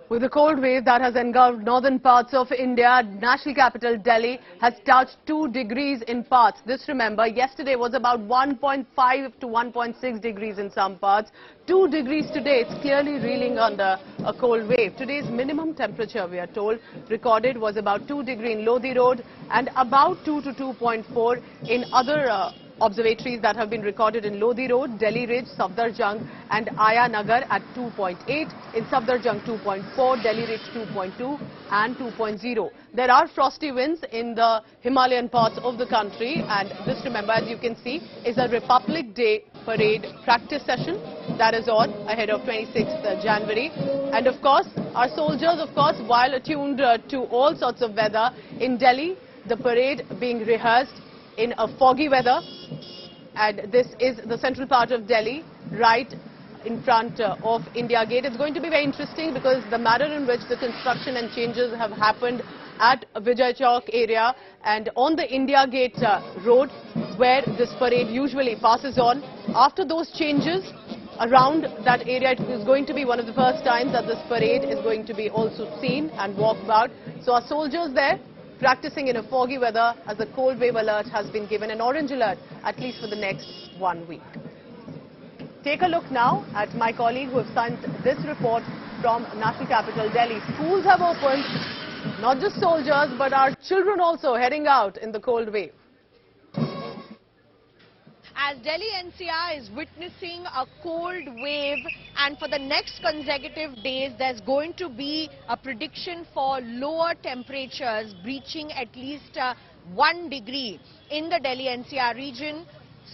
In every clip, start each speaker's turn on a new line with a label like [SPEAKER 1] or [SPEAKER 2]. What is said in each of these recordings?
[SPEAKER 1] With the cold wave that has engulfed northern parts of India, national capital Delhi has touched 2 degrees in parts. This, remember, yesterday was about 1.5 to 1.6 degrees in some parts. 2 degrees today. It's clearly reeling under a cold wave. Today's minimum temperature, we are told, recorded was about 2 degrees in Lodhi Road and about 2 to 2.4 in other observatories that have been recorded in Lodhi Road, Delhi Ridge, Safdarjung and Ayanagar at 2.8, in Safdarjung 2.4, Delhi Ridge 2.2 and 2.0. There are frosty winds in the Himalayan parts of the country, and this, remember, as you can see, is a Republic Day parade practice session that is on ahead of 26th January. And of course, our soldiers, while attuned to all sorts of weather in Delhi, the parade being rehearsed in a foggy weather, and this is the central part of Delhi, right in front of India Gate. It's going to be very interesting because the manner in which the construction and changes have happened at Vijay Chowk area and on the India Gate road where this parade usually passes on. After those changes around that area, it is going to be one of the first times that this parade is going to be also seen and walked about. So our soldiers there practicing in a foggy weather as a cold wave alert has been given, an orange alert at least for the next 1 week. Take a look now at my colleague who have sent this report from national capital Delhi. Schools have opened, not just soldiers but our children also heading out in the cold wave.
[SPEAKER 2] As Delhi NCR is witnessing a cold wave, and for the next consecutive days there's going to be a prediction for lower temperatures breaching at least 1 degree in the Delhi NCR region.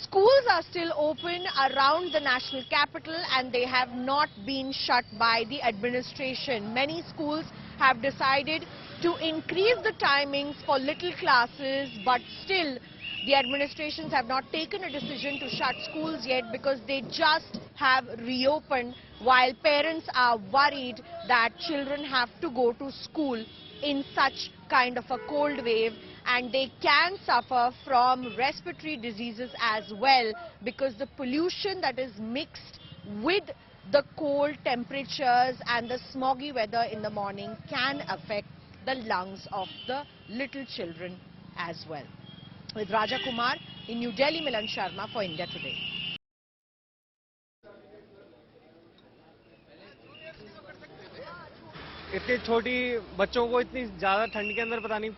[SPEAKER 2] Schools are still open around the national capital and they have not been shut by the administration. Many schools have decided to increase the timings for little classes, but still the administrations have not taken a decision to shut schools yet because they just have reopened, while parents are worried that children have to go to school in such kind of a cold wave and they can suffer from respiratory diseases as well because the pollution that is mixed with the cold temperatures and the smoggy weather in the morning can affect the lungs of the little children as well. With Raja Kumar in New Delhi, Milan Sharma for India Today.
[SPEAKER 3] इतनी छोटी बच्चों को इतनी ज़्यादा ठंड के अंदर पता नहीं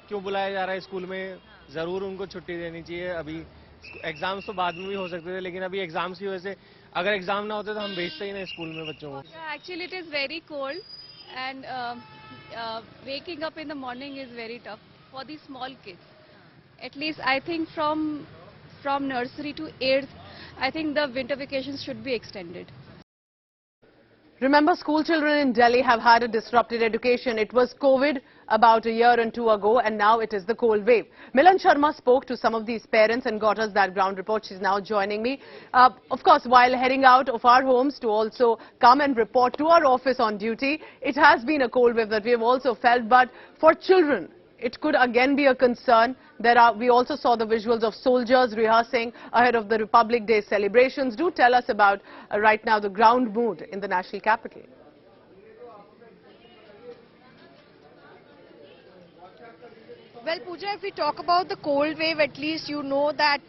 [SPEAKER 3] क्यों बुलाया जा रहा है स्कूल में. ज़रूर उनको छुट्टी देनी चाहिए. अभी एग्जाम्स तो बाद में भी हो सकते थे, लेकिन अभी एग्जाम्स की वजह से अगर एग्जाम ना होते तो हम भेजते ही नहीं स्कूल में बच्चों को.
[SPEAKER 4] Actually, it is very cold and waking up in the morning is very tough for the small kids. At least I think from nursery to 8th, I think the winter vacations should be extended.
[SPEAKER 1] Remember, school children in Delhi have had a disrupted education. It was COVID about a year and 2 ago, and now it is the cold wave. Milan Sharma spoke to some of these parents and got us that ground report. She's now joining me. Of course, while heading out of our homes to also come and report to our office on duty, it has been a cold wave that we have also felt, but for children, it could again be a concern. We also saw the visuals of soldiers rehearsing ahead of the Republic Day celebrations. Do tell us about right now the ground mood in the national capital.
[SPEAKER 2] Well, Pooja, if we talk about the cold wave, at least you know that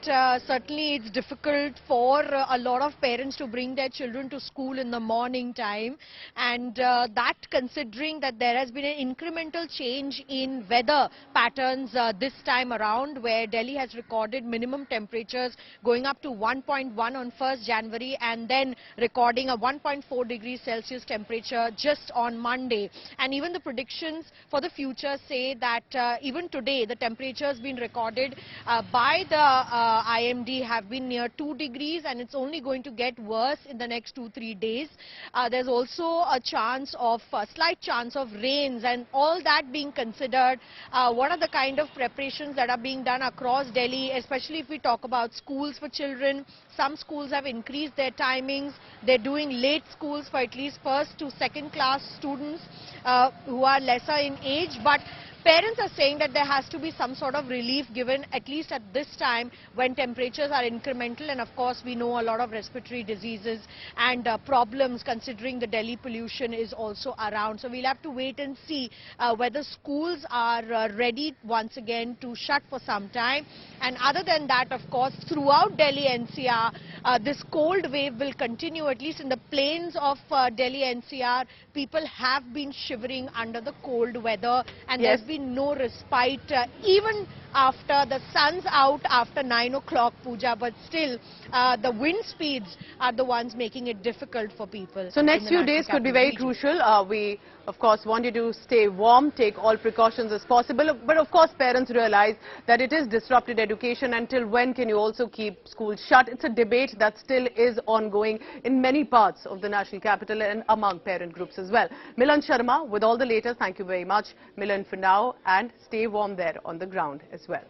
[SPEAKER 2] certainly it's difficult for a lot of parents to bring their children to school in the morning time, and that considering that there has been an incremental change in weather patterns this time around, where Delhi has recorded minimum temperatures going up to 1.1 on 1st January and then recording a 1.4 degrees Celsius temperature just on Monday. And even the predictions for the future say that even today the temperatures been recorded by the IMD have been near 2 degrees, and it's only going to get worse in the next 2-3 days. There's also a slight chance of rains, and all that being considered, what are the kind of preparations that are being done across Delhi, especially if we talk about schools for children. Some schools have increased their timings. They're doing late schools for at least first to second class students who are lesser in age, but Parents are saying that there has to be some sort of relief given, at least at this time when temperatures are incremental, and of course we know a lot of respiratory diseases and problems considering the Delhi pollution is also around. So we'll have to wait and see whether schools are ready once again to shut for some time. And other than that, of course, throughout Delhi NCR, this cold wave will continue. At least in the plains of Delhi NCR, people have been shivering under the cold weather, and
[SPEAKER 1] Yes.
[SPEAKER 2] there's been no respite even after the sun's out after 9 o'clock, Pooja, but still the wind speeds are the ones making it difficult for people.
[SPEAKER 1] So next
[SPEAKER 2] in the
[SPEAKER 1] few
[SPEAKER 2] National
[SPEAKER 1] days could be
[SPEAKER 2] Capital
[SPEAKER 1] very
[SPEAKER 2] Region.
[SPEAKER 1] crucial. We, of course, want you to stay warm, take all precautions as possible. But of course, parents realize that it is disrupted education. Until when can you also keep schools shut? It's a debate that still is ongoing in many parts of the national capital and among parent groups as well. Milan Sharma with all the latest. Thank you very much, Milan, for now, and stay warm there on the ground as well.